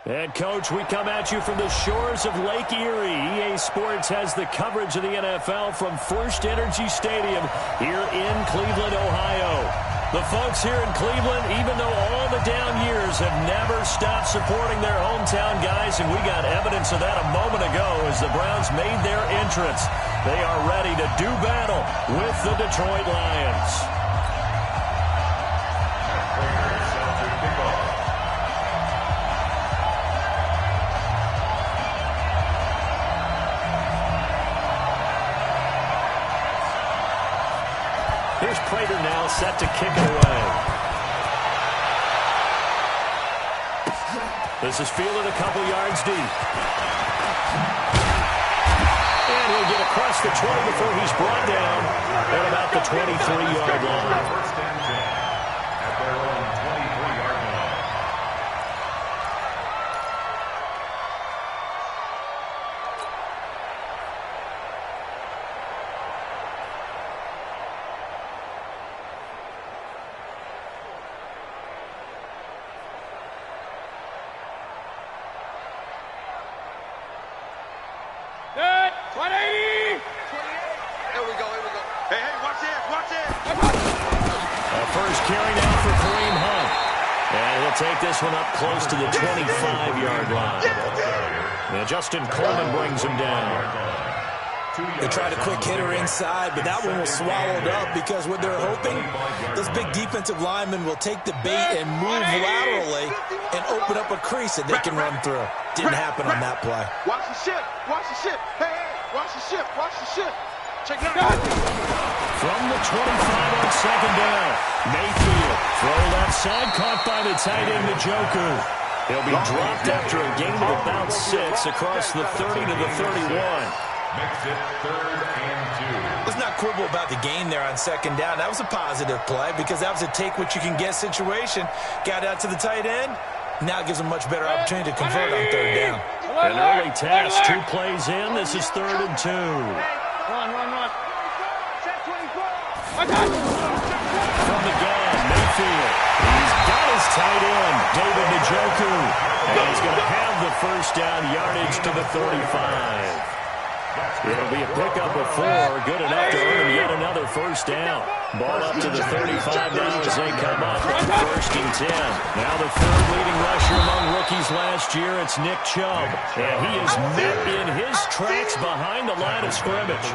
And, Coach, we come at you from the shores of Lake Erie. EA Sports has the coverage of the NFL from First Energy Stadium here in Cleveland, Ohio. The folks here in Cleveland, even though all the down years, have never stopped supporting their hometown guys, and we got evidence of that a moment ago as the Browns made their entrance. They are ready to do battle with the Detroit Lions. Here's Prater now set to kick it away. This is fielded a couple yards deep. And he'll get across the 20 before he's brought down at about the 23-yard line. First and 10 at their own 23-yard line. Good. 180. Here we go. Hey, watch this. A first carry now for Kareem Hunt. And he'll take this one up close to the 25-yard line. Now Justin Coleman brings him down. They tried a quick hitter inside, but that one was swallowed up because what they're hoping, this big defensive lineman will take the bait and move laterally and open up a crease that they can run through. Didn't happen on that play. Watch the ship. Hey, watch the ship. Check it out. From the 25 on second down, Mayfield. Throw left side, caught by the tight end, Njoku. He'll be dropped after a gain of about 6 across the 30 to the 31. Makes it 3rd and 2. Let's not quibble about the gain there on second down. That was a positive play because that was a take-what-you-can-get situation. Got out to the tight end. Now it gives them much better opportunity to convert on third down. An early task, 2 plays in. This is 3rd and 2. Run. Check 24. From the gun, Mayfield. He's got his tight end, David Njoku. And he's going to have the first down yardage to the 35. It'll be a pickup of 4, good enough to earn yet another first down. Ball up to the 35 now as they come up on 1st and 10. Now the 3rd leading rusher among rookies last year, it's Nick Chubb. And he is met in his tracks behind the line of scrimmage.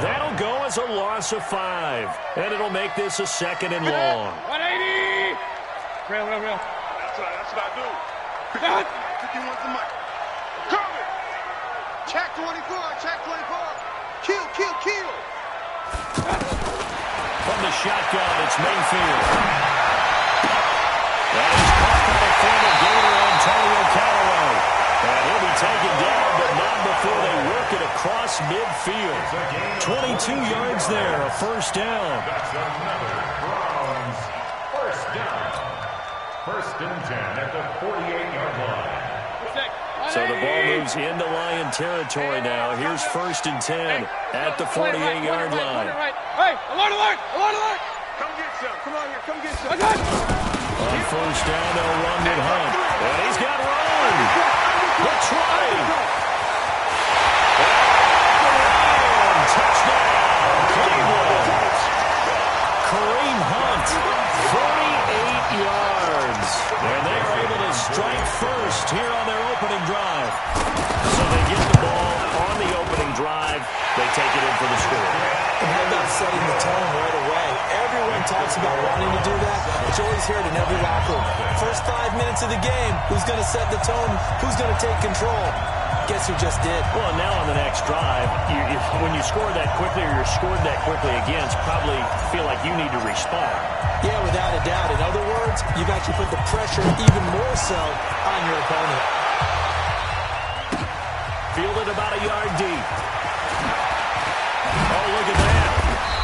That'll go as a loss of 5. And it'll make this a 2nd and long. 180. Real. That's what I do. 51 to Mike. Coming. Check 24. Kill. From the shotgun, it's Mayfield. That is caught by the former Gator Antonio Callaway. And he'll be taken down, but not before they work it across midfield. 22 yards there, a first down. That's another Browns first down. 1st and 10 at the 48-yard line. So the ball moves into Lion territory now. Here's 1st and 10 at the 48-yard line. Hey, alert! Come get some. Come on here. Come get some. On first down, they'll run with Hunt. And he's got run. The try. And touchdown, Cleveland. Kareem Hunt, 48 yards. And they are able to strike first here on their opening drive. So they get the ball on the opening drive. They take it in for the score. And how about setting the tone right away? Everyone talks about wanting to do that, but you always hear it in every locker room. First 5 minutes of the game, who's going to set the tone? Who's going to take control? Guess who just did? Well, now on the next drive, when you score that quickly or you're scored that quickly against, probably feel like you need to respond. Yeah, without a doubt. In other words, you've actually put the pressure even more so on your opponent. Fielded about a yard deep. Oh, look at that.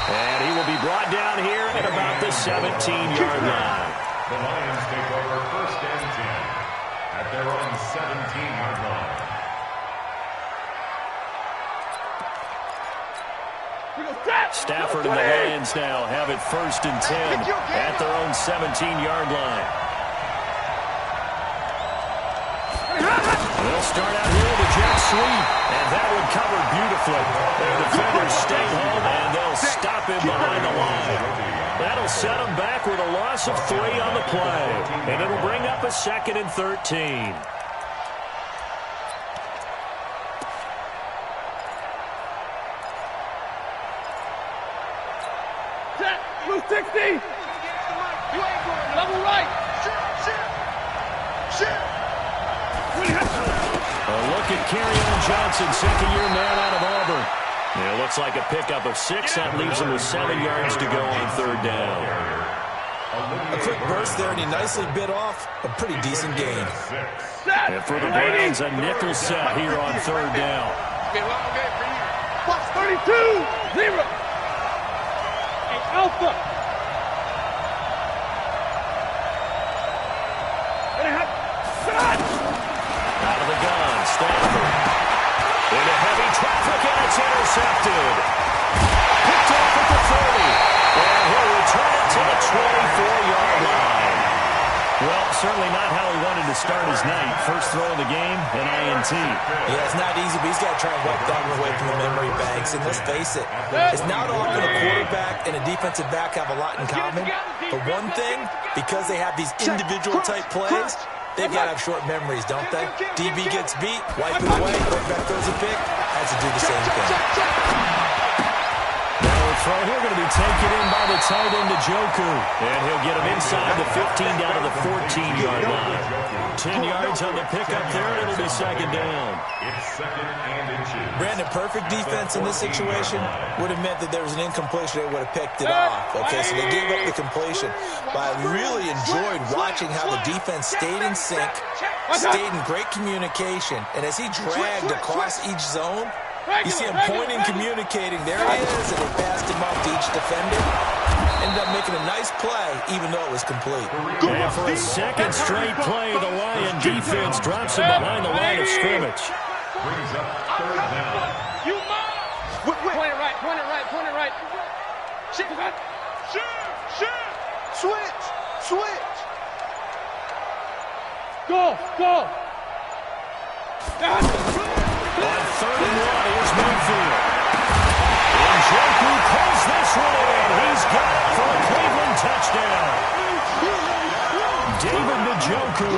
And he will be brought down here at about the 17-yard line. The Lions take over 1st and 10 at their own 17-yard line. Stafford and the Lions now have it 1st and 10 at their own 17-yard line. They'll start out here with a jet sweep, and that one covered beautifully. Their defenders stay home, and they'll stop him behind the line. That'll set them back with a loss of 3 on the play, and it'll bring up a 2nd and 13. Set. Blue 60. Level right. A look at Kerryon Johnson, second-year man out of Auburn. It looks like a pickup of 6. That leaves him with 7 yards to go on 3rd down. A quick burst there, and he nicely bit off a pretty decent gain. And for the Browns, a nickel set here on 3rd down. 32-0. Alpha. Out of the gun, Stanford. Into heavy traffic, and it's intercepted. Picked off at the 30. And he'll return it to the 24-yard line. Well, certainly not how he wanted to start his night. First throw of the game, an INT. Yeah, it's not easy, but he's got to try and wipe that one away from the memory banks. And let's face it, it's not often a quarterback and a defensive back have a lot in common. But one thing, because they have these individual type plays, they've got to have short memories, don't they? DB gets beat, wipe it away, quarterback throws a pick, has to do the same thing. Now a throw here going to be taken in by the tight end Njoku. And he'll get him inside the 15 down to the 14-yard line. 10 yards on the pickup there, and it'll be 2nd down. It's 2nd and 2. Brandon, perfect defense in this situation would have meant that there was an incompletion. They would have picked it off. Okay, so they gave up the completion. But I really enjoyed watching how the defense stayed in sync, stayed in great communication. And as he dragged across each zone, you see him pointing, communicating. There he is, and they passed him off to each defender. Ended up making a nice play, even though it was complete. And for a 2nd straight play, the Lion defense drops him behind the line of scrimmage. Brings up 3rd down. Point it right, point it right, point it right. Switch. Go. On 3rd and 1, here's Mayfield. Njoku pulls this one in. He's got it for a Cleveland touchdown. David Njoku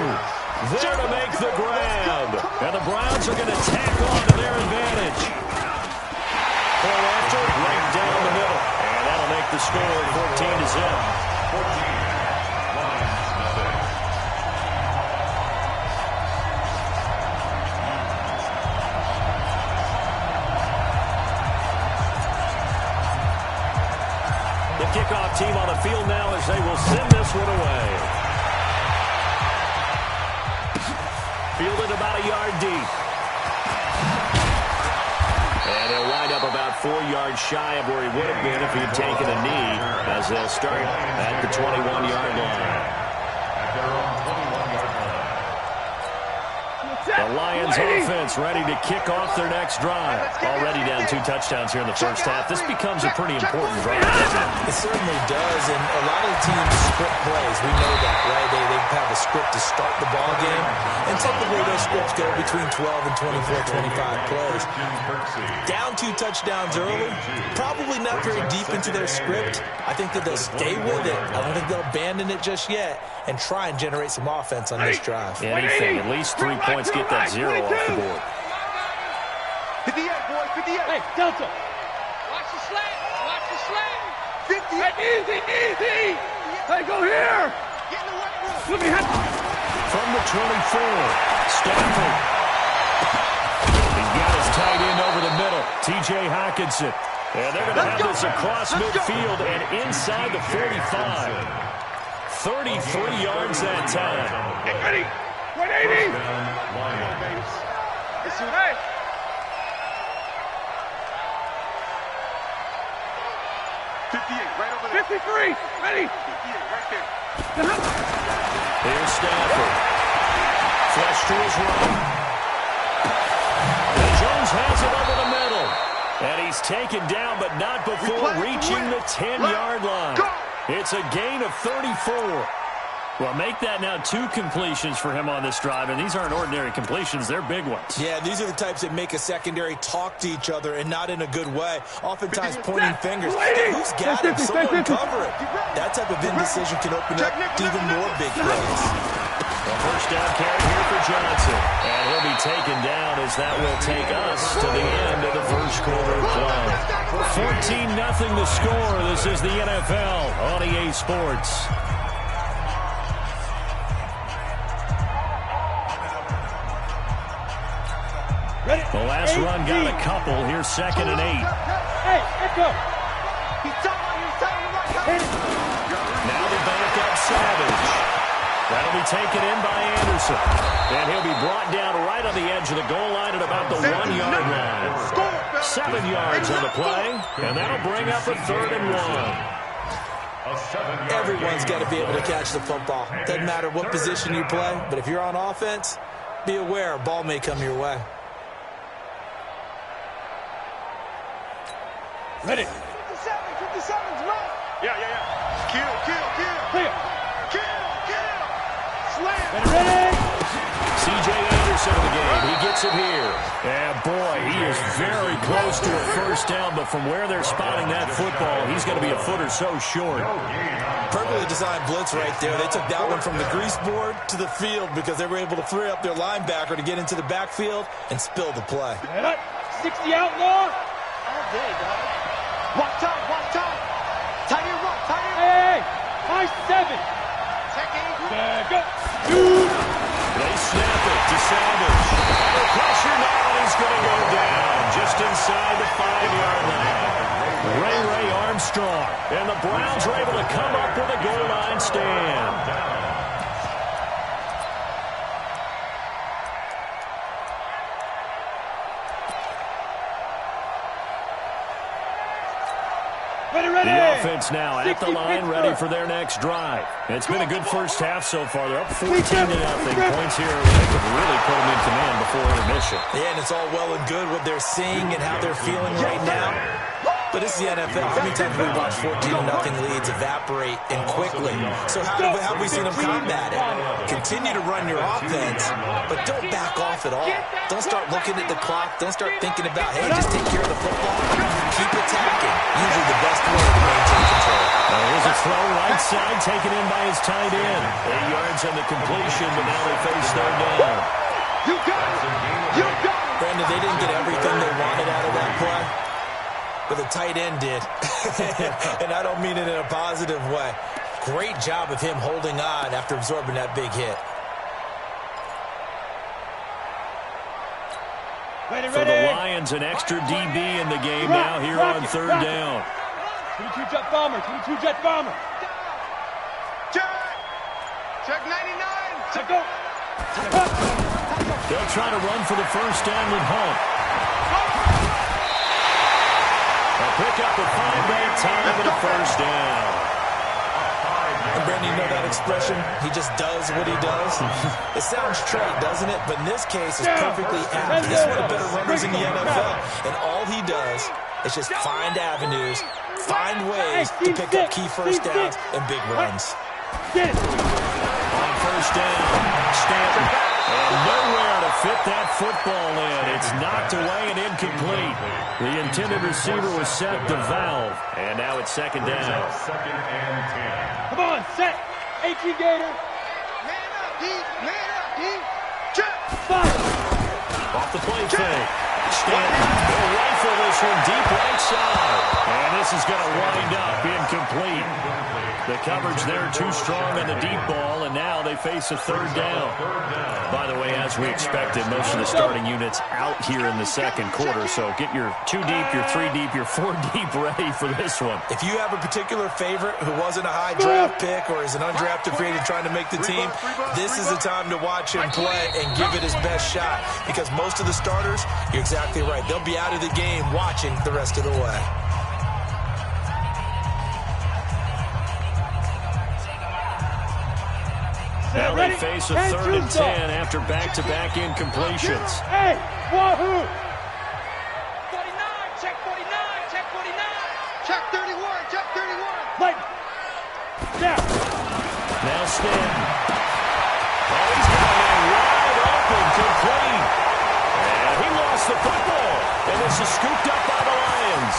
there to make the grab. And the Browns are going to tack on to their advantage. Pull after, right down the middle. And that'll make the score 14-0. 14. Kickoff team on the field now as they will send this one away. Fielded about a yard deep. And he'll wind up about 4 yards shy of where he would have been if he had taken a knee, as they'll start at the 21-yard line. At their own 21-yard line. The Lions offense ready to kick off their next drive. Already down 2 touchdowns here in the first half. This becomes a pretty important drive, doesn't it? It certainly does, and a lot of the teams script plays. We know that, right? They have a script to start the ball game, and typically those scripts go between 12 and 24, 25 plays. Down 2 touchdowns early, probably not very deep into their script. I think that they'll stay with it. I don't think they'll abandon it just yet and try and generate some offense on this drive. Anything, at least 3 points, get that 0 off the board. 58, boy, 58. Hey, Delta. Watch the slant. Watch the slant. 50. Hey, easy. Hey, go here. Get in the right room. Let me hit. From the 24, Stanford. He's got his tight end over the middle, T.J. Hockenson. And they're going to have this across midfield and inside the 45. 33 yards that time. Get ready. 180. Hey. 58, right over there. 53. Ready. 58, right there. Here's Stanford. Flush to his right. And Jones has it over the middle. And he's taken down, but not before reaching the 10-yard line. It's a gain of 34. Well, make that now 2 completions for him on this drive, and these aren't ordinary completions. They're big ones. Yeah, these are the types that make a secondary talk to each other and not in a good way. Oftentimes pointing fingers. Hey, who's got him? Someone cover it. That type of indecision can open up to even more big plays. Well, first down carry here for Johnson. And he'll be taken down as that will take us to the end of the first quarter of play. 14-0 the score. This is the NFL on EA Sports. The last run got a couple. Here's 2nd and 8. Hey, Echo. Now the backup Savage. That'll be taken in by Anderson. And he'll be brought down right on the edge of the goal line at about the 1-yard line. 7 yards on the play. And that'll bring up a 3rd and 1. Everyone's got to be able to catch the football. Doesn't matter what position you play, but if you're on offense, be aware a ball may come your way. Ready. 57's right. Yeah. Kill. Clear. Kill. Slam. Ready. C.J. Anderson of the game. He gets it here. And, boy, he is very close to a first down, but from where they're spotting that football, he's going to be a foot or so short. Perfectly designed blitz right there. They took that one from the grease board to the field because they were able to free up their linebacker to get into the backfield and spill the play. 60 outlaw. All day, dog. Watch out. Tight end run. Hey, high 7. Check in. Go. They snap it to Savage. Under pressure now, and he's going to go down just inside the 5-yard line. Ray Armstrong. And the Browns are able to come up with a goal line stand. Ready. The offense now at the line, ready for their next drive. It's been a good first half so far. They're up 14-0. Points here. They could really put them in command before intermission. Yeah, and it's all well and good what they're seeing and how they're feeling right now. But this is the NFL. How many times have we watched 14-0 leads evaporate and quickly? So how have we seen them combat it? Continue to run your offense, but don't back off at all. Don't start looking at the clock. Don't start thinking about, hey, just take care of the football. Keep attacking. Usually the best way to maintain control. Here's a throw right side taken in by his tight end. 8 yards on the completion, but now they face 3rd down. You got it. Brandon, they didn't get everything they wanted out of that play, but the tight end did. And I don't mean it in a positive way. Great job of him holding on after absorbing that big hit. For the Lions, an extra DB in the game now here on 3rd down. 22 jet bomber. Check 99. Check go. They'll try to run for the first down with Hunt. A pickup of 5 that time and a first down. And Brandon, you know that expression? He just does what he does. It sounds trite, doesn't it? But in this case, it's perfectly apt. He's one of the better runners in the NFL. And all he does is just find avenues, find ways to pick up key first downs and big runs. On first down, Stanton. And nowhere to fit that football in. It's knocked away and incomplete. The intended receiver was set to Valve. And now it's 2nd down. 2nd and 10. Come on, set. 18 Gator. Man up, D. Check. Off the play fake. Stanton will rifle this one deep right side. And this is going to wind up incomplete. The coverage there too strong on the deep ball, and now they face a 3rd down. By the way, as we expected, most of the starting units out here in the 2nd quarter, so get your 2 deep, your 3 deep, your 4 deep ready for this one. If you have a particular favorite who wasn't a high draft pick or is an undrafted free agent trying to make the team, this is the time to watch him play and give it his best shot, because most of the starters, you're exactly right, they'll be out of the game watching the rest of the way. Now they face a 3rd and 10 after back-to-back incompletions. Hey, wahoo! 49, check 49, check 49. Check 31, check 31. Light. Down. Now Stanton. the football. And this is scooped up by the Lions.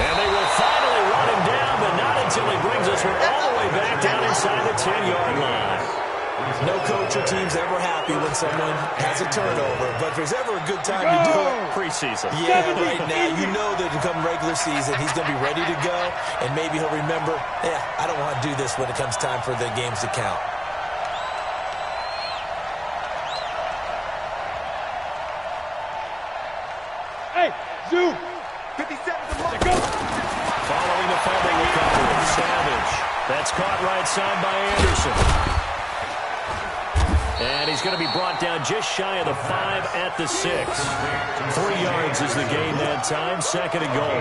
And they will finally run him down, but not until he brings us all the way back down inside the 10-yard line. No coach or team's ever happy when someone has a turnover, but if there's ever a good time to do it, preseason. Yeah, right now, you know that come regular season, he's going to be ready to go, and maybe he'll remember, I don't want to do this when it comes time for the games to count. Hey, Zoo! 57 to go. Following the fumble recovery, Savage. That's caught right side by Anderson. And he's going to be brought down just shy of the 5 at the 6. 3 yards is the gain that time. 2nd and goal.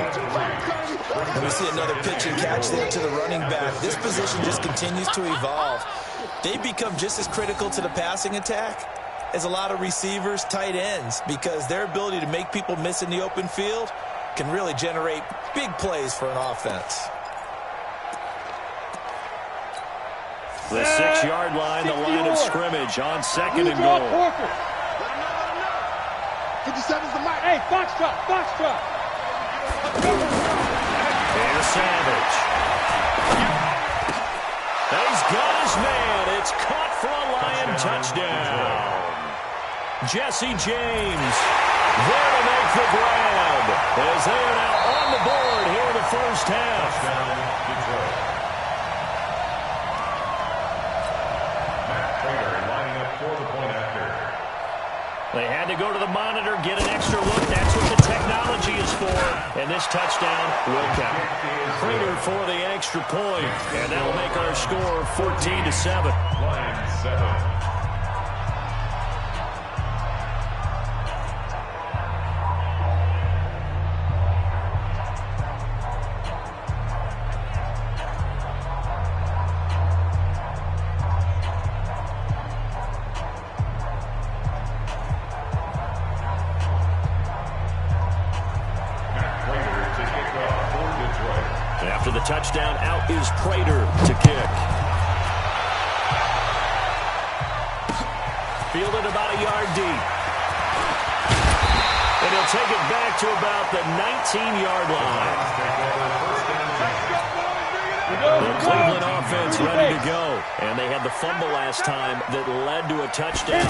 And we see another pitch and catch there to the running back. This position just continues to evolve. They become just as critical to the passing attack as a lot of receivers, tight ends, because their ability to make people miss in the open field can really generate big plays for an offense. The 6-yard line, the line of scrimmage on 2nd and goal. 57's the mark. Hey, Foxtrot, Foxtrot. Here's Savage. He's got his man. It's caught for a Lion touchdown. Jesse James there to make the grab as they are now on the board here in the first half. They had to go to the monitor, get an extra look. That's what the technology is for. And this touchdown will count. Prater for the extra point. And that'll make our score 14-7. Line 7. After the touchdown, out is Prater to kick. Fielded about a yard deep. And he'll take it back to about the 19-yard line. The Cleveland offense ready to go. And they had the fumble last time that led to a touchdown.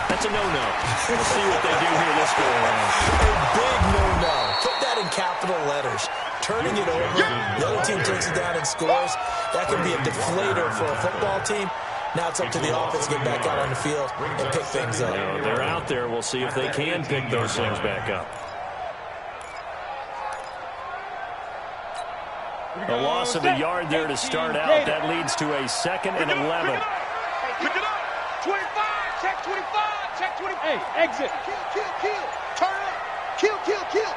That's a no-no. We'll see what they do here this go around. A big no-no. Put that in capital letters. Turning it over, the other team takes it down and scores. That can be a deflator for a football team. Now it's up to the offense to get back out on the field and pick things up. They're out there. We'll see if they can pick those things back up. A loss of a yard there to start out. That leads to a 2nd and 11. Pick it up. 25. Check 25. Check 20. Hey, exit. Kill. Turn up. Kill.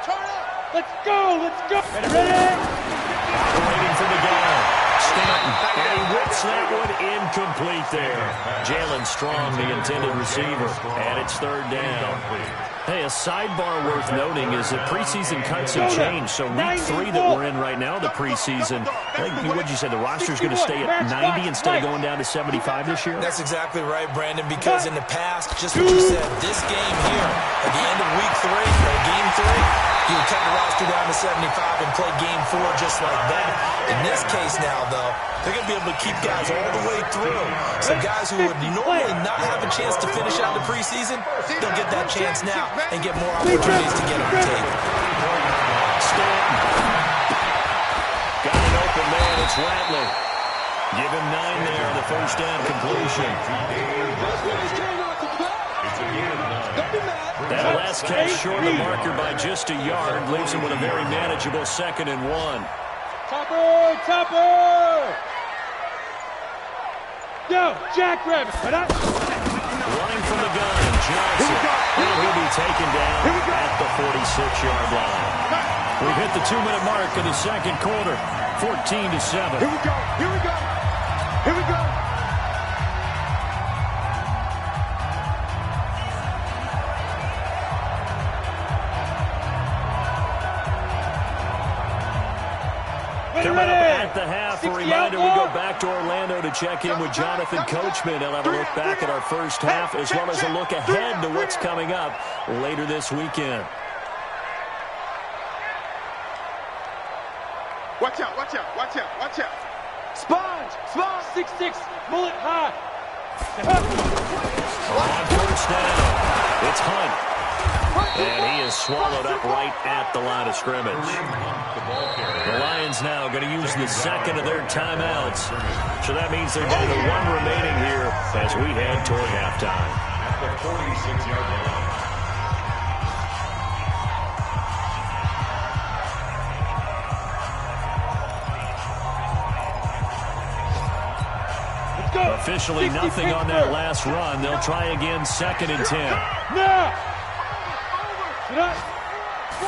Turn up. Let's go. Ready? Waiting for the gun. Stanton. And he whips that one incomplete there. Jalen Strong, the intended receiver. And it's 3rd down. Hey, a sidebar worth noting is that preseason cuts have changed. So week 3 that we're in right now, the preseason, I think, what'd you say, the roster's going to stay at 90 instead of going down to 75 this year? That's exactly right, Brandon, because in the past, just what you said, this game here, at the end of week 3, or game 3, you would cut the roster down to 75 and play game 4 just like that. In this case now, though, they're going to be able to keep guys all the way through. Some guys who would normally not have a chance to finish out the preseason, they'll get that chance now and get more opportunities to get on the table. Stanton. Got an open man. It's Ratley. Give him 9 there on the first down completion. That last catch short of the marker by just a yard leaves him with a very manageable 2nd and 1. Topper! Go, Jackrabbit! Running from the gun, Johnson. And he'll be taken down at the 46-yard line. We've hit the 2-minute mark of the second quarter. 14-7. Here we go. Coming up at the half, a reminder, we go back to Orlando to check in with Jonathan Coachman. He'll have a look back at our first half as well as a look ahead to what's coming up later this weekend. Watch out, watch out, watch out, watch out. Sponge, 6'6", mullet high. On first down, it's Hunt. And he is swallowed up right at the line of scrimmage. The Lions now going to use the second of their timeouts. So that means they're down to one remaining here as we head toward halftime. At the 46-yard line. Officially nothing on that last run. They'll try again, 2nd and 10. Now! Get up!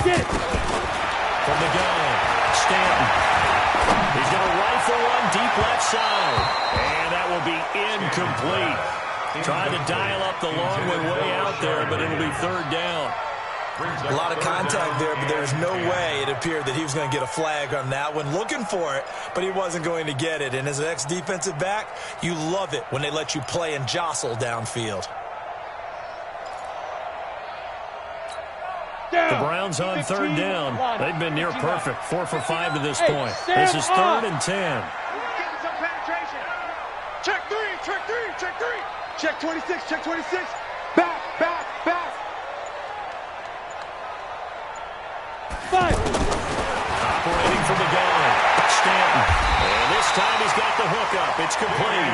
Get it! From the gun, Stanton. He's going to rifle one deep left side. And that will be incomplete. Trying to dial up the long one way out there, but it'll be 3rd down. A lot of contact there, but there's no way it appeared that he was going to get a flag on that one. Looking for it, but he wasn't going to get it. And as an ex-defensive back, you love it when they let you play and jostle downfield. The Browns on 3rd down. They've been near perfect, 4 for 5 to this point. This is 3rd and 10. Getting some penetration. Check 3, check 3, check 3. Check 26, check 26. Back, back, back. 5. Operating from the gun, Stanton. And this time he's got the hookup. It's complete.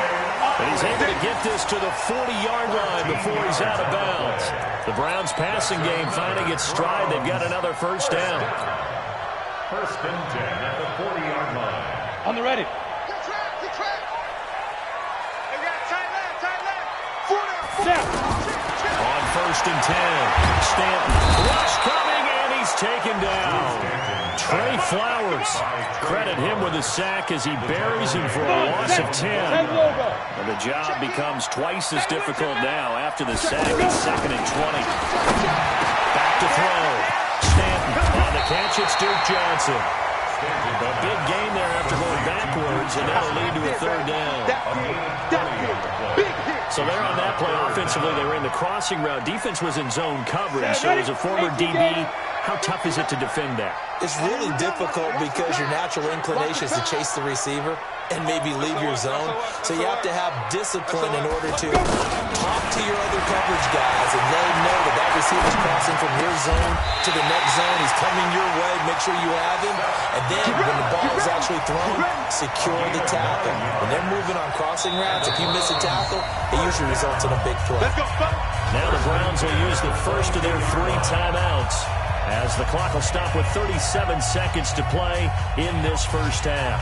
And he's able to get this to the 40-yard line before he's out of bounds. The Browns passing game finding its stride. They've got another first down. 1st and 10 at the 40-yard line. On the ready. Get track, get track. They got tight left. 4 down. On 1st and 10, Stanton. Rush coming, and he's taken down. Trey Flowers. Credit him with a sack as he buries him for a loss of 10. And the job becomes twice as difficult now after the sack. It's 2nd and 20. Back to throw. Stanton on the catch. It's Duke Johnson. A big gain there after going backwards, and that'll lead to a 3rd down. So they're on that play offensively. They were in the crossing route. Defense was in zone coverage. So as a former DB, how tough is it to defend that? It's really difficult because your natural inclination is to chase the receiver and maybe leave your zone. So you have to have discipline in order to talk to your other coverage guys and let them know that that receiver's crossing from your zone to the next zone. He's coming your way. Make sure you have him. And then when the ball is actually thrown, secure the tackle. When they're moving on crossing routes, if you miss a tackle, it usually results in a big play. Now the Browns will use the first of their 3 timeouts as the clock will stop with 37 seconds to play in this first half.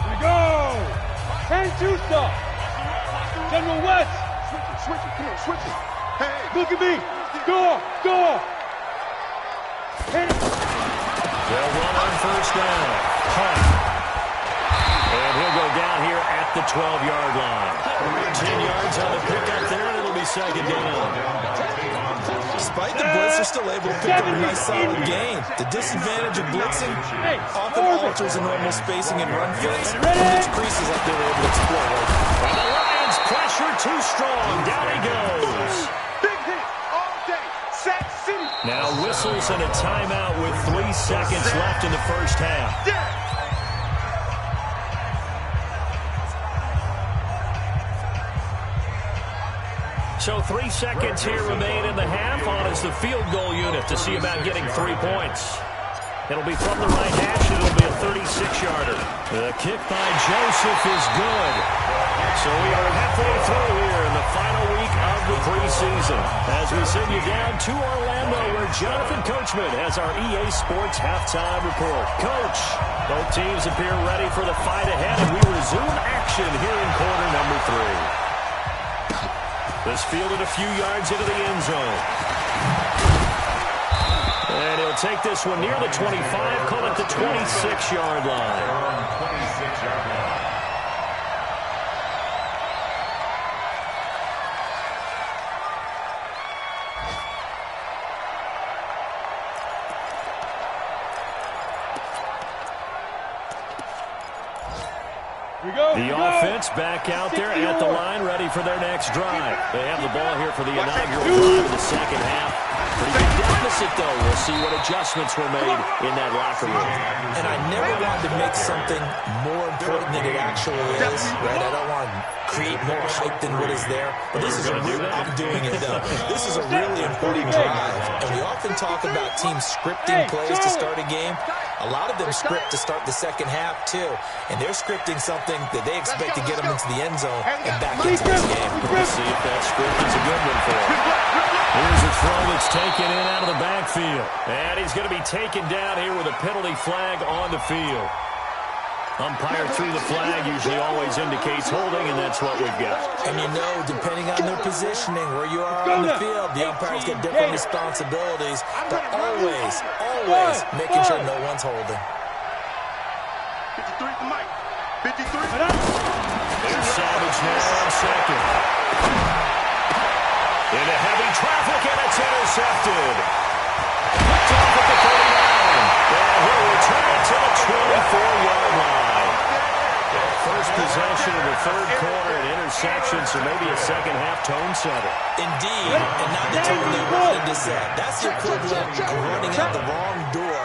Here we go! 10-2 stuff. General West. Switch it, come on, switch it. Hey, Look at me. Go. Hit it. They'll run on first down. Hunt. And he'll go down here at the 12-yard line. 10 yards on the pickup there, and it'll be 2nd down. Despite the blitz, they're still able to pick up a nice solid gain. The disadvantage of blitzing often alters the normal spacing and run fits, which creases like they were able to exploit. And the Lions pressure too strong. Down he goes. big hit all day. Sack City. Now whistles and a timeout with 3 seconds left in the first half. So 3 seconds here remain in the half. On is the field goal unit to see about getting 3 points. It'll be from the right hash. It'll be a 36-yarder. The kick by Joseph is good. So we are halfway through here in the final week of the preseason as we send you down to Orlando where Jonathan Coachman has our EA Sports halftime report. Coach, both teams appear ready for the fight ahead, and we resume action here in quarter number 3. This fielded a few yards into the end zone. And he'll take this one near the 25, call it the 26-yard line. 26-yard line. The offense back out there at the line, ready for their next drive. They have the ball here for the inaugural drive of the second half. Pretty big deficit, though. We'll see what adjustments were made in that locker room. And I never wanted to make something more important than it actually is, right? I don't want to create more hype than what is there. But this is a real, I'm doing it, though. This is a really important drive. And we often talk about teams scripting plays to start a game. A lot of them script to start the second half, too. And they're scripting something that they expect to get them into the end zone and back into this game. We'll see if that script is a good one for him. Here's a throw that's taken in out of the backfield. And he's going to be taken down here with a penalty flag on the field. Umpire through the flag usually always indicates holding, and that's what we've got. And you know, depending on their positioning, where you are on the field, the umpires get different responsibilities, but always making sure no one's holding. 53 to Mike. 53. There's Savage now on second. Into heavy traffic, and it's intercepted. Picked off at the 39. And he'll return it to the 24-yard line. First possession of the third quarter, an interception, so maybe a second-half tone setter. Indeed, and not the tone they wanted to set. That's the equivalent of running out the wrong door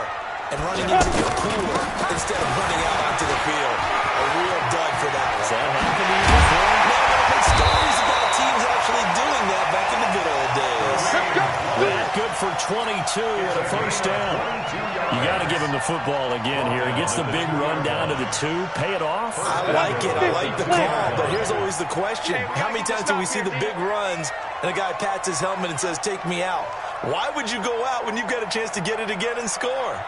and running into your cooler instead of running out onto the field. A real dud for that one. Has that happened to you before? No, but I've heard stories about teams actually doing that back in the good old days. That good for 22 and a first down. You got to give him the football again here. He gets the big run down to the 2. Pay it off. I like it. I like the call. But here's always the question. How many times do we see the big runs and a guy pats his helmet and says, take me out? Why would you go out when you've got a chance to get it again and score?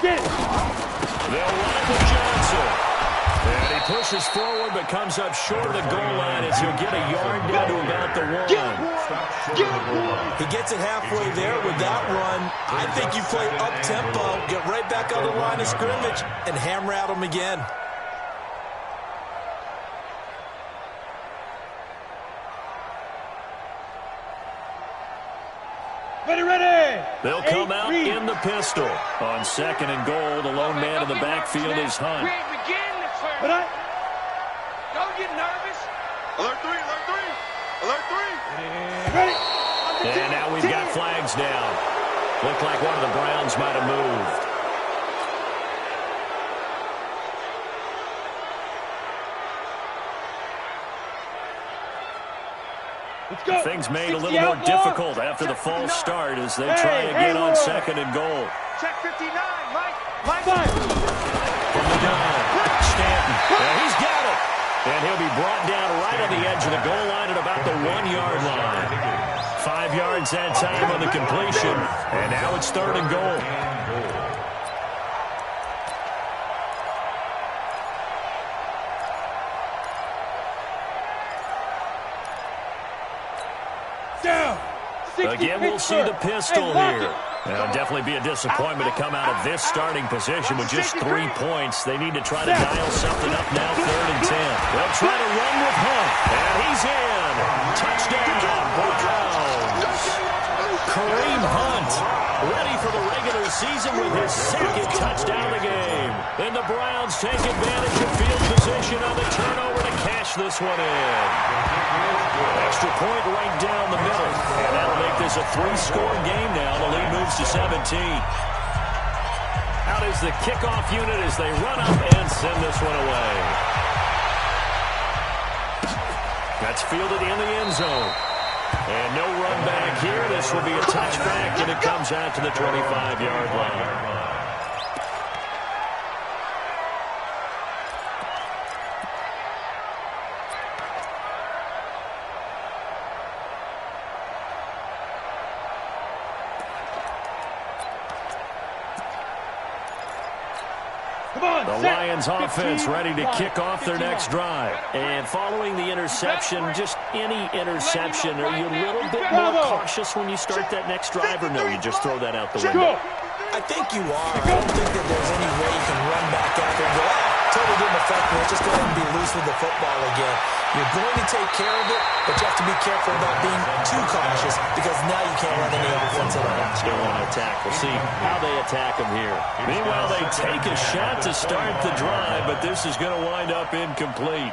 Get it. They'll run it with Johnson. And he pushes forward but comes up short of the goal line as he'll get a yard down to about the 1. He gets it halfway there with that run. I think you play up-tempo, get right back on the line of scrimmage, and hammer at him again. Ready. They'll come out in the pistol. On second and goal, the lone man in the backfield is Hunt. We ain't beginning the first. Don't get nervous. Alert 3, alert 3. Alert 3. Ready. And now we've got flags down. Looked like one of the Browns might have moved. Things made a little more difficult after the false start as they try again on second and goal. Check 59, Mike. From the gun, Stanton. And he's got it. And he'll be brought down right on the edge of the goal line at about the 1-yard line. 5 yards that time on the completion. And now it's third and goal. Again, we'll see the pistol here. It'll definitely be a disappointment to come out of this starting position with just 3 points. They need to try to dial something up now, third and 10. They'll try to run with Hunt, and he's in. Touchdown, Browns. Kareem Hunt, ready for the regular season with his second touchdown of the game. And the Browns take advantage of field position on the turnover to cash this one in. Extra point right down the middle. And that'll make this a 3-score game now. The lead moves to 17. Out is the kickoff unit as they run up and send this one away. That's fielded in the end zone. And no run back here. This will be a touchback, and it comes out to the 25-yard line. The Lions offense ready to kick off their next drive. And following the interception, just any interception, are you a little bit more cautious when you start that next drive, or no, you just throw that out the window? I think you are. I don't think that there's any way you can run back after and go, totally didn't affect me. Let's just go ahead and be loose with the football again. You're going to take care of it, but you have to be careful about being too cautious because now you can't run any offense at all. Still want to attack. We'll see how they attack him here. Meanwhile, they take a shot to start the drive, but this is going to wind up incomplete.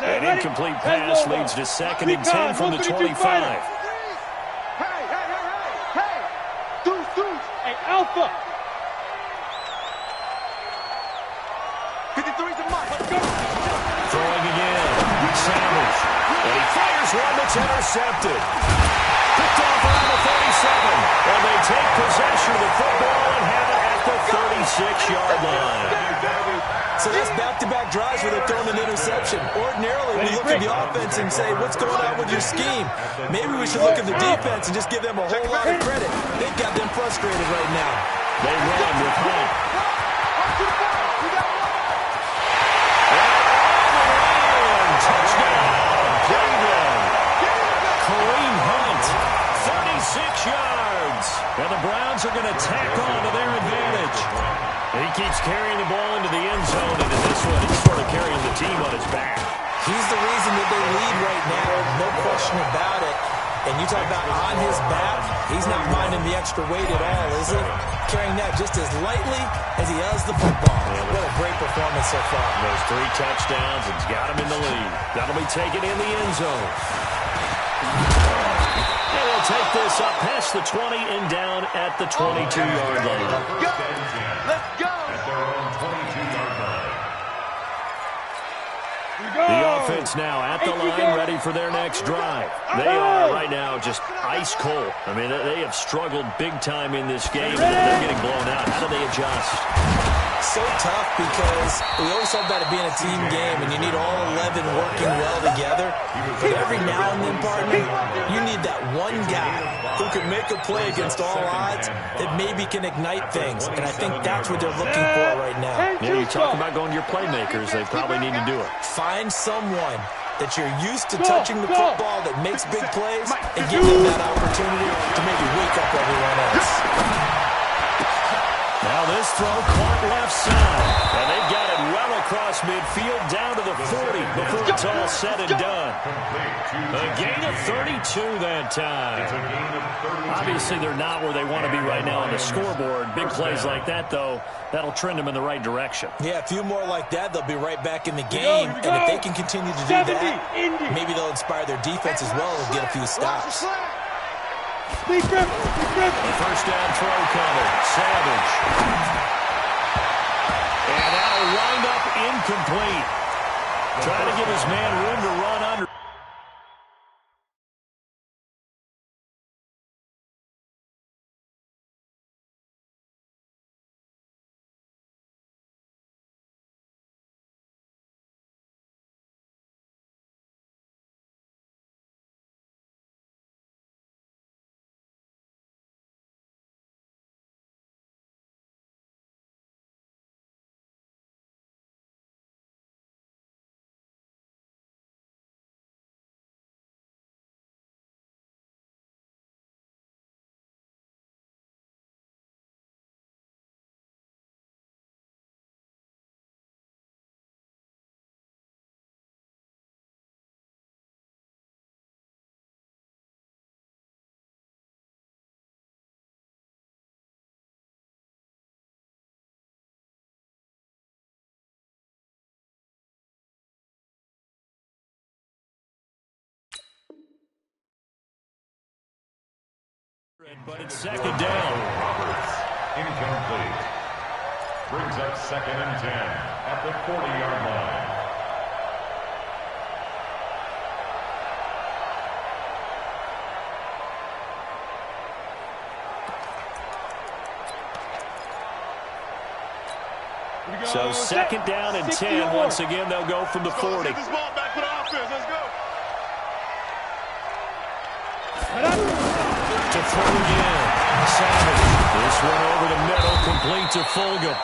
An incomplete pass leads to 2nd and 10 from the 25. Hey! Deuce! Hey, Alpha! 53's a mark. Let's go! Throwing again. Savage. And he fires one that's intercepted. Picked off around the 37. And they take possession of the football and have it at the 36-yard line. So that's back-to-back drives where they're throwing an interception. Ordinarily, we look at the offense and say, what's going on with your scheme? Maybe we should look at the defense and just give them a whole lot of credit. They've got them frustrated right now. They run with Hunt. Touchdown, Cleveland. Kareem Hunt, 36 yards. And the Browns are going to tack on to their advantage. He keeps carrying the ball into the end zone, and in this one, he's sort of carrying the team on his back. He's the reason that they lead right now, no question about it. And you talk about on his back, he's not minding the extra weight at all, is he? Carrying that just as lightly as he does the football. What a great performance so far. Those 3 touchdowns, and he's got him in the lead. That'll be taken in the end zone. And they'll take this up past the 20 and down at the 22-yard line. Let's go! At their own 22-yard line. The offense now at the line, ready for their next drive. They are right now just ice cold. I mean, they have struggled big time in this game. They're getting blown out. How do they adjust? So tough because we always talk about it being a team game and you need all 11 working well together. But every now and then, partner, you need that one guy who can make a play against all odds that maybe can ignite things. And I think that's what they're looking for right now. Yeah, you talk about going to your playmakers. They probably need to do it. Find someone that you're used to touching the football that makes big plays and give them that opportunity to maybe wake up everyone else. Now this throw caught left side. And they've got it well across midfield down to the 40 before it's all said and done. A gain of 32 that time. Obviously, they're not where they want to be right now on the scoreboard. Big plays like that, though, that'll trend them in the right direction. Yeah, a few more like that, they'll be right back in the game. And if they can continue to do that, maybe they'll inspire their defense as well and get a few stops. The first down throw coming. Savage. And that'll wind up incomplete. Trying to give his man room to run under. But it's second down. Roberts, incomplete. Brings up 2nd and 10 at the 40-yard line. So 2nd down and 10. Once again, they'll go from the 40. This ball back for the offense. Let's go. To throw again. Savage. This one over the middle, complete to Fulgham.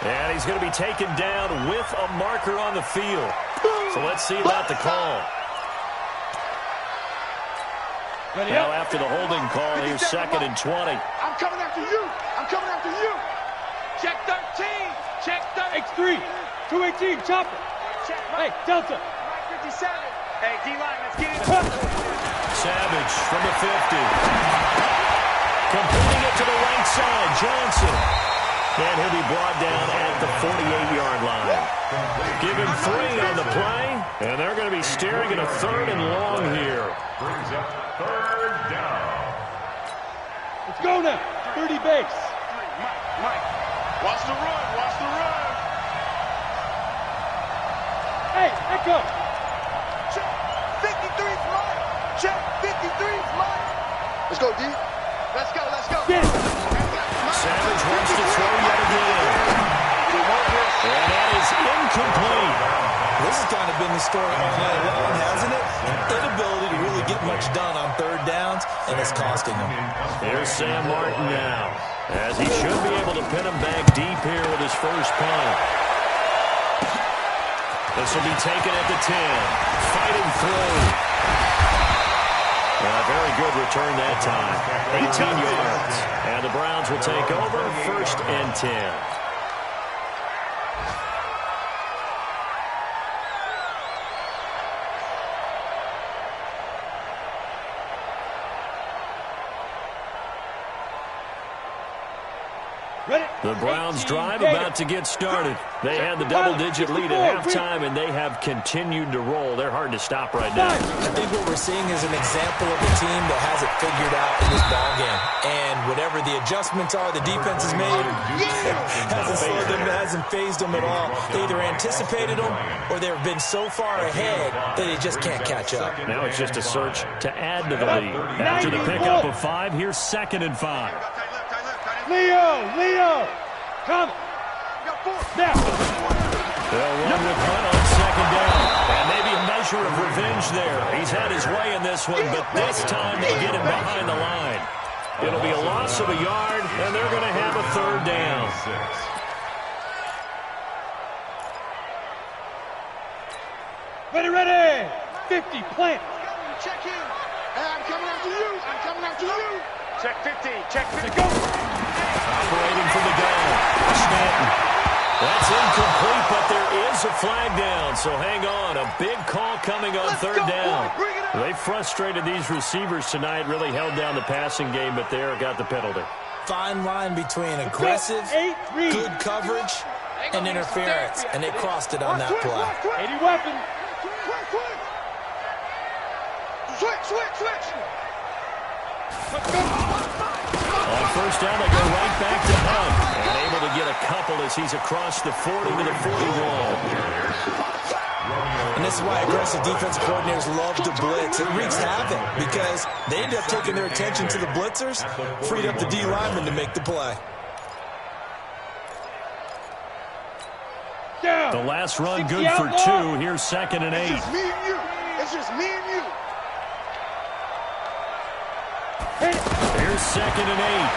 And he's going to be taken down with a marker on the field. So let's see about the call. Now after the holding call, here's 2nd and 20. I'm coming after you. I'm coming after you. Check 13. Check 13. X3. 218. Chopper. Check. Hey, Delta. 57. Hey, D-line, let's get it. Savage from the 50. Completing it to the right side. Johnson. And he'll be brought down at the 48-yard line. Give him 3 on the play, and they're going to be staring at a 3rd and long here. Brings up 3rd down. Let's go now. 30 base. Mike. Watch the run. Watch the run. Hey, Echo. Check. 53's mine. Check. 53's mine. Let's go, D. Let's go. Let's go. Get it. Savage wants to throw yet again. And that is incomplete. This has kind of been the story all night long, hasn't it? Inability to really get much done on 3rd downs, and it's costing them. Here's Sam Martin now, as he should be able to pin him back deep here with his first punt. This will be taken at the 10. Fighting through. Very good return that time. 18 yards. And the Browns will take over 1st and 10. The Browns drive about to get started. They had the double-digit lead at halftime, and they have continued to roll. They're hard to stop right now. I think what we're seeing is an example of a team that has it figured out in this ballgame. And whatever the adjustments are the defense has made, hasn't slowed them, hasn't phased them at all. They either anticipated them or they've been so far ahead that they just can't catch up. Now it's just a search to add to the lead. After the pickup of 5, here's 2nd and 5. Leo, come. Now. They'll run with punt on 2nd down. And maybe a measure of revenge there. He's had his way in this one, but this time they get him behind the line. It'll be a loss of a yard, and they're going to have a 3rd down. Ready. 50, plant. Check in. Hey, I'm coming after you. I'm coming after you. Check 50. Check 50. Go. Operating from the gun. Stanton. That's incomplete, but there is a flag down, so hang on. A big call coming on 3rd down. They frustrated these receivers tonight, really held down the passing game, but there got the penalty. Fine line between aggressive, good coverage, and interference, and they crossed it on that play. 80 weapon. Switch. On 1st down, they go right back to Hunt. And able to get a couple as he's across the 40 to the 41. And this is why aggressive defensive coordinators love to blitz. It wreaks havoc because they end up taking their attention to the blitzers, freed up the D lineman to make the play. The last run good for 2. Here's 2nd and 8. It's just me and you. It's just me and you. Here's 2nd and 8.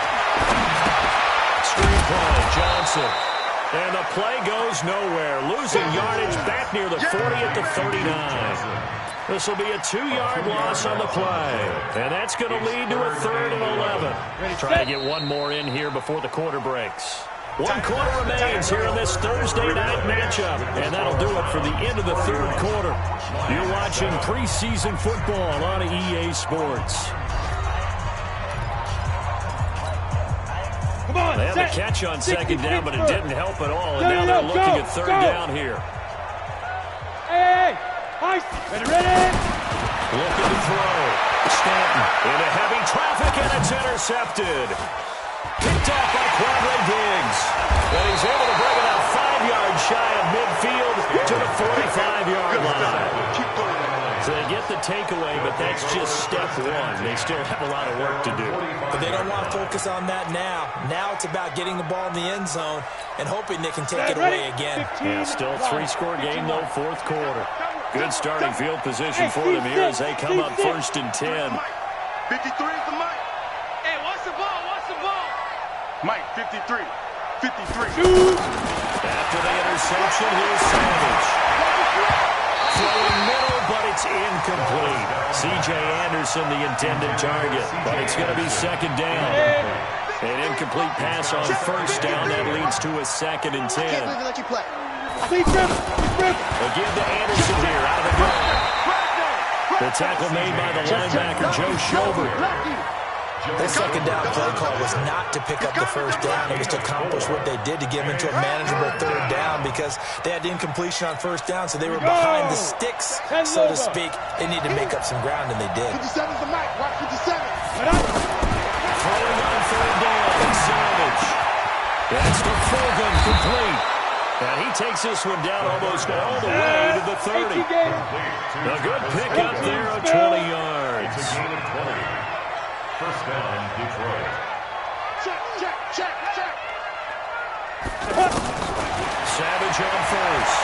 Screen play, Johnson. And the play goes nowhere. Losing yardage back near the 40 at the 39. This will be a 2-yard loss on the play. And that's going to lead to a 3rd and 11. Trying to get one more in here before the quarter breaks. 1 quarter remains here in this Thursday night matchup. And that'll do it for the end of the 3rd quarter. You're watching preseason football on EA Sports. They had the catch on 2nd down, but it didn't help at all. And now they're looking at 3rd down here. Hey. Ready. Looking to throw. Stanton into heavy traffic, and it's intercepted. Picked off by Quadre Diggs. And he's able to bring it out 5 yards shy of midfield to the 45-yard line. So they get the takeaway, but that's just step 1. They still have a lot of work to do. But they don't want to focus on that now. Now it's about getting the ball in the end zone and hoping they can take it away again. Yeah, still 3-score game, though, 4th quarter. Good starting field position for them here as they come up 1st and 10. 53 is the Mike. Hey, what's the ball? Mike, 53. 53. motion. Here's Savage. Throwing middle, but it's incomplete. C.J. Anderson, the intended target, but it's going to be second down. An incomplete pass on first down. That leads to a 2nd and 10. Again to Anderson here, out of the gun. The tackle made by the linebacker, Joe Schobert. That second down play call was not to pick up the first down. It was to accomplish what they did to get them into a manageable third down because they had incompletion on first down, so they were behind the sticks, so to speak. They needed to make up some ground, and they did. 57's the mic. Watch 57. Throwing on third down, Savage. That's to Fulgham, complete. And he takes this one down almost all the way to the 30. A good pickup there of 20 yards. First down, Detroit. Check. Savage on first.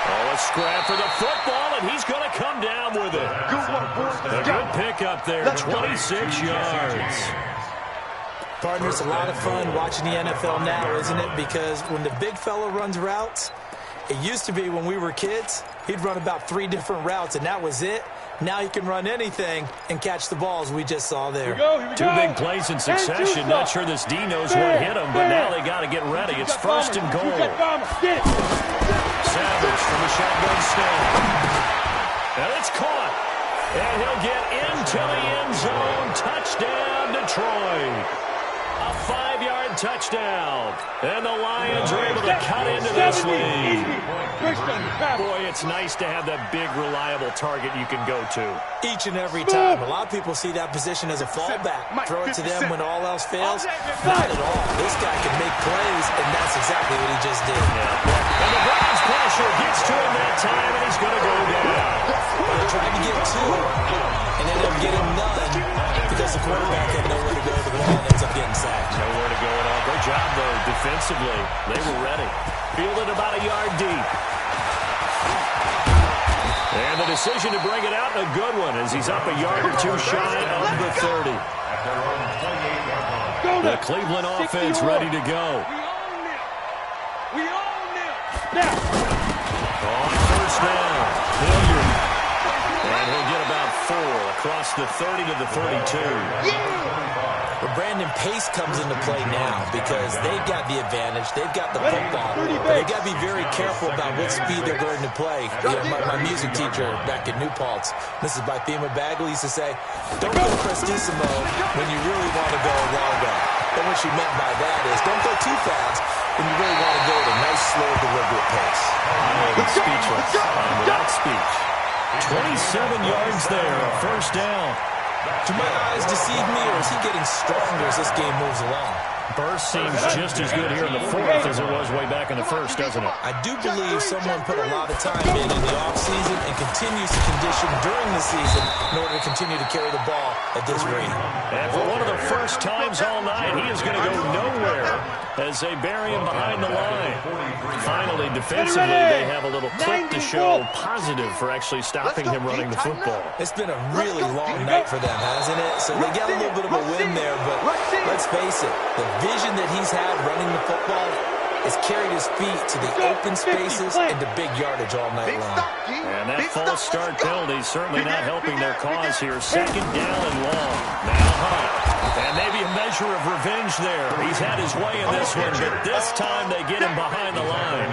Oh, a scrap for the football, and he's going to come down with it. A good pickup there, 26 yards. Partner, it's a lot of fun watching the NFL now, isn't it? Because when the big fella runs routes, it used to be when we were kids, he'd run about 3 different routes, and that was it. Now he can run anything and catch the balls we just saw there. Here we go. 2 big plays in succession. Not sure this D knows what hit him, but now they got to get ready. It's first and goal. Savage from the shotgun snap. And it's caught. And he'll get into the end zone. Touchdown, Detroit. A 5-yard touchdown. And the Lions are able to cut into this lead. Boy, it's nice to have that big, reliable target you can go to. Each and every time. A lot of people see that position as a fallback. Throw it to them when all else fails. Not at all. This guy can make plays, and that's exactly what he just did. And the Browns pressure gets to him that time, and he's going to go down. Well, they tried to get 2, and ended up getting none because the quarterback had nowhere to go to the ball and ends up getting sacked. Nowhere to go at all. Great job, though, defensively. They were ready. Fielded about a yard deep. And the decision to bring it out, a good one, as he's up a yard or 2 shy of the 30. The Cleveland offense ready to go. We own them. Now. On first down, Hilliard. And he'll get about 4 across the 30 to the 32. Well, Brandon, pace comes into play now because they've got the advantage. They've got the football. But they've got to be very careful about what speed they're going to play. You know, my music teacher back in New Paltz, Mrs. Bythema Bagley, used to say, don't go prestissimo when you really want to go largo. And what she meant by that is don't go too fast when you really want to go at a nice, slow, deliberate pace. Speechless. Without speech. 27 yards there, first down. Do my eyes deceive me, or is he getting stronger as this game moves along? Burst seems just as good here in the 4th as it was way back in the 1st, doesn't it? I do believe someone put a lot of time in the offseason and continues to condition during the season in order to continue to carry the ball at this rate. And for one of the first times all night, he is going to go nowhere as they bury him behind the line. Finally, defensively, they have a little clip to show positive for actually stopping him running the football. It's been a really long night for them, hasn't it? So they got a little bit of a win there, but let's face it, the vision that he's had running the football has carried his feet to the open spaces and to big yardage all night long. And that false start penalty certainly not helping their cause here. Second down and long. Now Hunt. And maybe a measure of revenge there. He's had his way in this one, but this time they get him behind the line.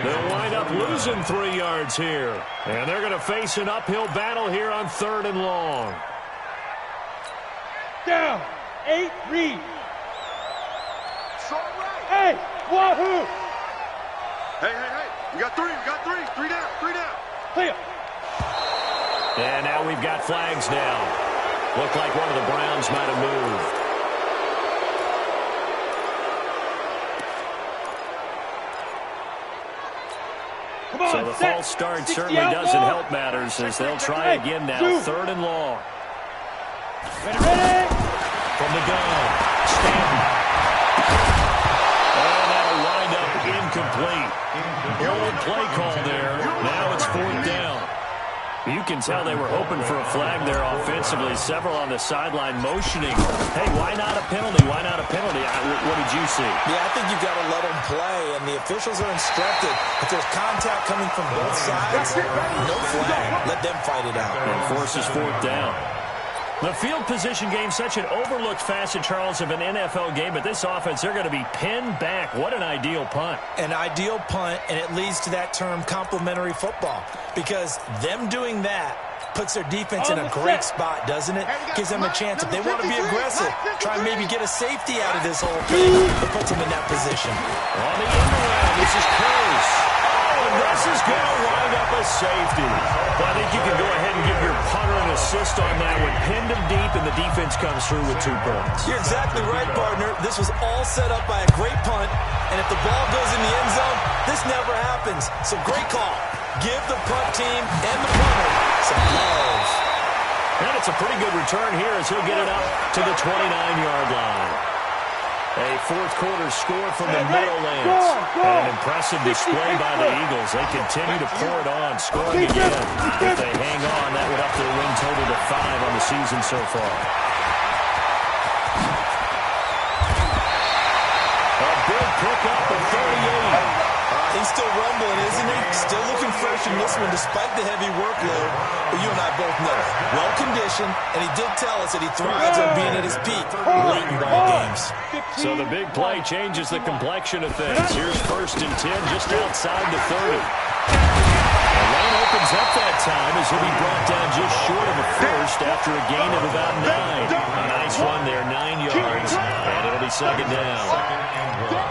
They'll wind up losing 3 yards here. And they're going to face an uphill battle here on 3rd and long. Down. 8, read. Hey, wahoo! Hey. We got 3. 3 down. Clear. And now we've got flags down. Looked like one of the Browns might have moved. Come on, so the false start certainly doesn't help matters as they'll try again now. 3rd and long. Ready? From the gun, Stanton. And that'll wind up incomplete. Old play call there. Now it's 4th down. You can tell they were hoping for a flag there offensively. Several on the sideline motioning. Hey, why not a penalty? Why not a penalty? What did you see? Yeah, I think you've got to let them play, and the officials are instructed. If there's contact coming from both sides, no flag. Let them fight it out. And forces fourth down. The field position game, such an overlooked facet, Charles, of an NFL game, but this offense, they're going to be pinned back. What an ideal punt. An ideal punt, and it leads to that term complementary football, because them doing that puts their defense in a great spot, doesn't it? Gives them a chance. If they want to be aggressive, try and maybe get a safety out of this whole thing. It puts them in that position. On the end around, this is close. And this is going to wind up a safety. But I think you can go ahead and give your punter an assist on that one. Pinned him deep, and the defense comes through with 2 points. You're exactly right, partner. This was all set up by a great punt, and if the ball goes in the end zone, this never happens. So great call. Give the punt team and the punter some love. And it's a pretty good return here as he'll get it up to the 29-yard line. A fourth-quarter score from the Meadowlands. And an impressive display by the Eagles. They continue to pour it on, scoring again. If they hang on, that would up their win total to 5 on the season so far. A big pickup of 38. He's still rumbling, isn't he? Still looking fresh in this one despite the heavy workload. But you and I both know, well-conditioned, and he did tell us that he thrives on being at his peak late in ball games. So the big play changes the complexion of things. Here's 1st and 10 just outside the 30. The lane opens up that time as he'll be brought down just short of a first after a gain of about 9. A nice run there, 9 yards, and it'll be 2nd down. Second and 1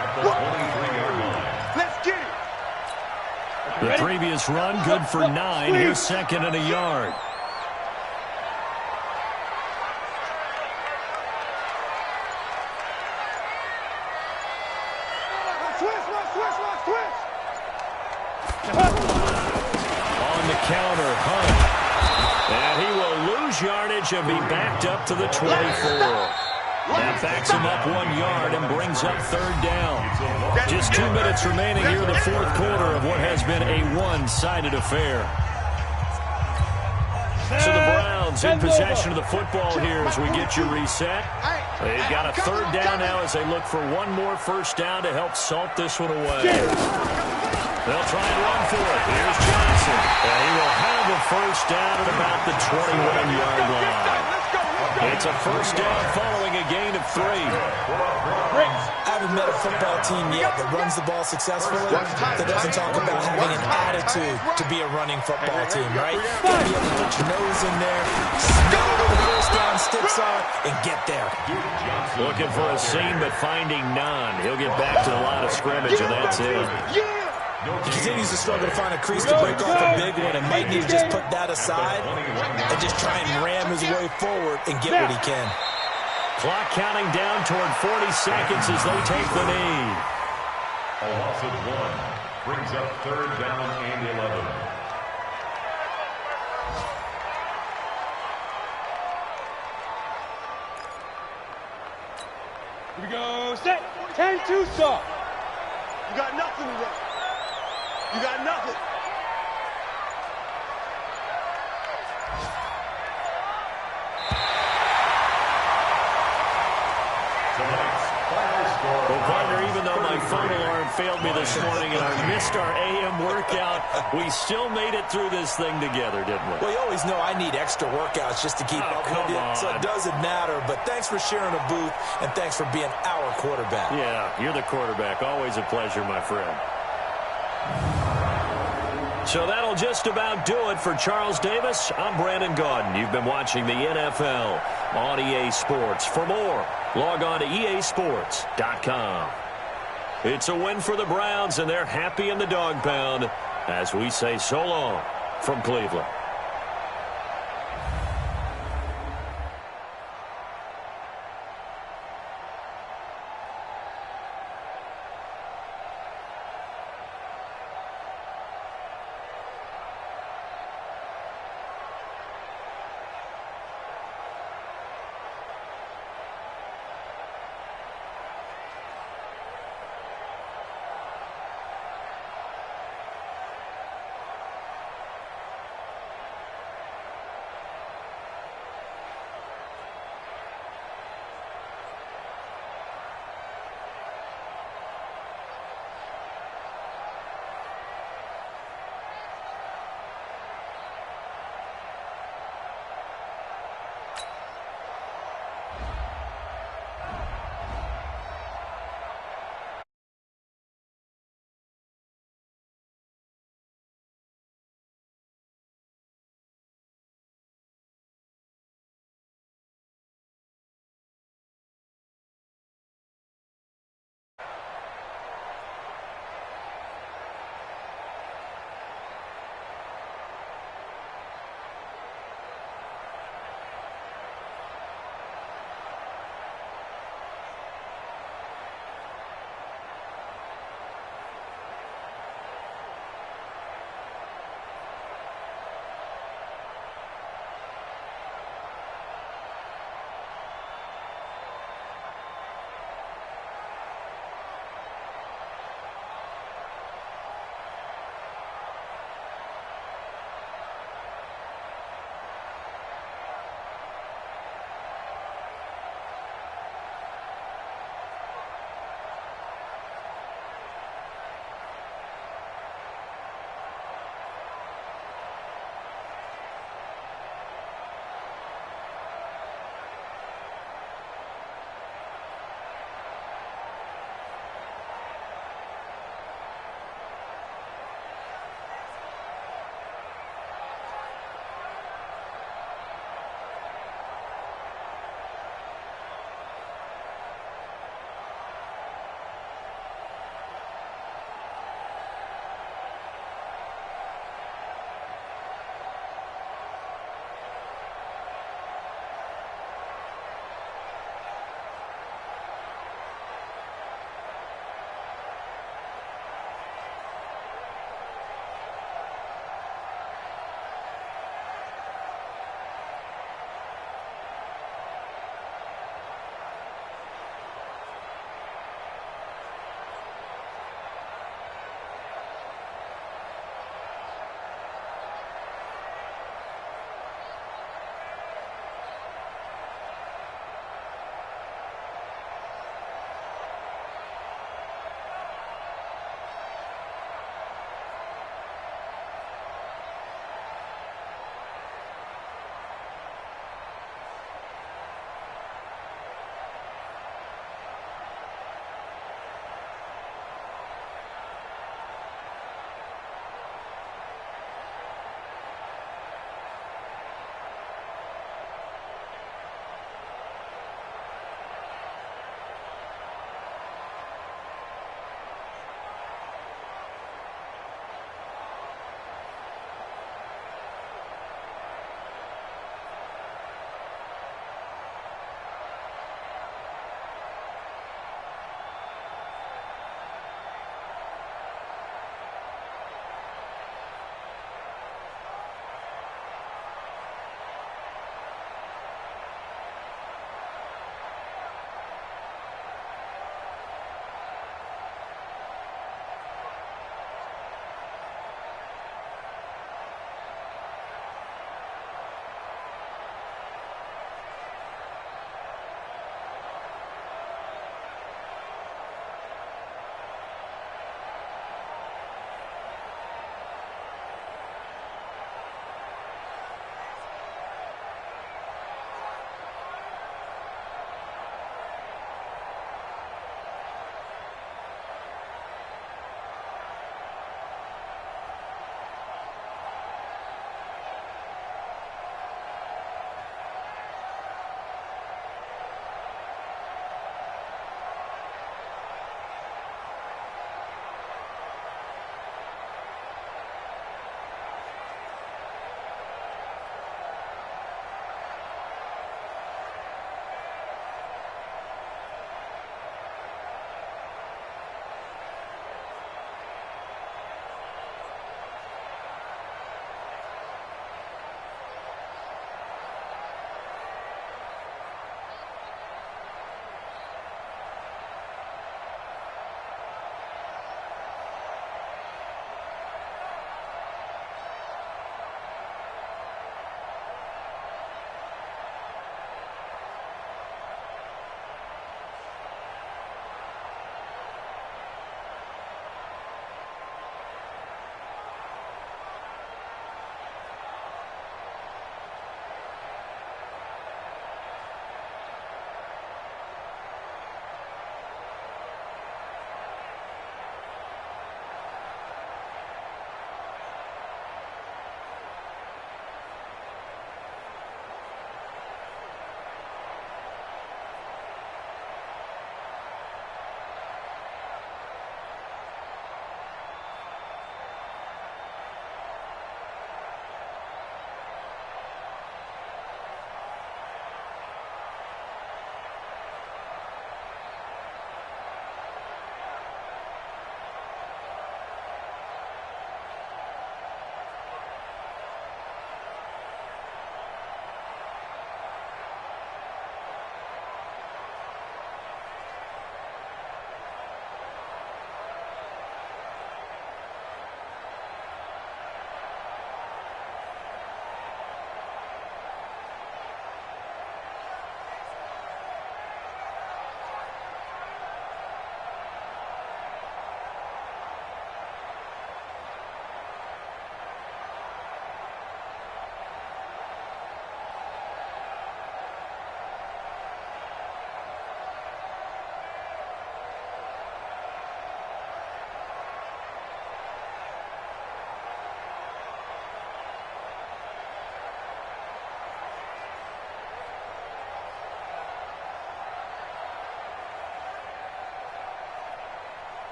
at the 23-yard line. Let's get it. The previous run, good for 9. Here's 2nd and a yard. On the counter, Hunt. And he will lose yardage and be backed up to the 24. That backs him up 1 yard and brings up 3rd down. Just 2 minutes remaining here in the 4th quarter of what has been a one-sided affair. So the Browns in possession of the football here as we get you reset. They've got a 3rd down now as they look for one more 1st down to help salt this one away. They'll try and run for it. Here's Johnson. And he will have a 1st down at about the 21-yard line. It's a 1st down following a gain of 3. I haven't met a football team yet that runs the ball successfully that doesn't talk about having an attitude to be a running football team, right? Got to be able to put your nose in there, smell where the 1st down sticks are, and get there. Looking for a seam, but finding none. He'll get back to the line of scrimmage, and that's it. He continues to struggle to find a crease to break off a big one and might need to just put that aside and just try and ram his way forward and get what he can. Clock counting down toward 40 seconds as they take the knee. A loss of 1 brings up 3rd down and 11. Here we go. Set. 10-2 stop. You got nothing to run. You got nothing. Well, partner, even though my phone alarm failed me this morning and I missed our AM workout, we still made it through this thing together, didn't we? Well, you always know I need extra workouts just to keep up with you, so it doesn't matter. But thanks for sharing a booth, and thanks for being our quarterback. Yeah, you're the quarterback. Always a pleasure, my friend. So that'll just about do it for Charles Davis. I'm Brandon Gaudin. You've been watching the NFL on EA Sports. For more, log on to easports.com. It's a win for the Browns, and they're happy in the dog pound as we say so long from Cleveland.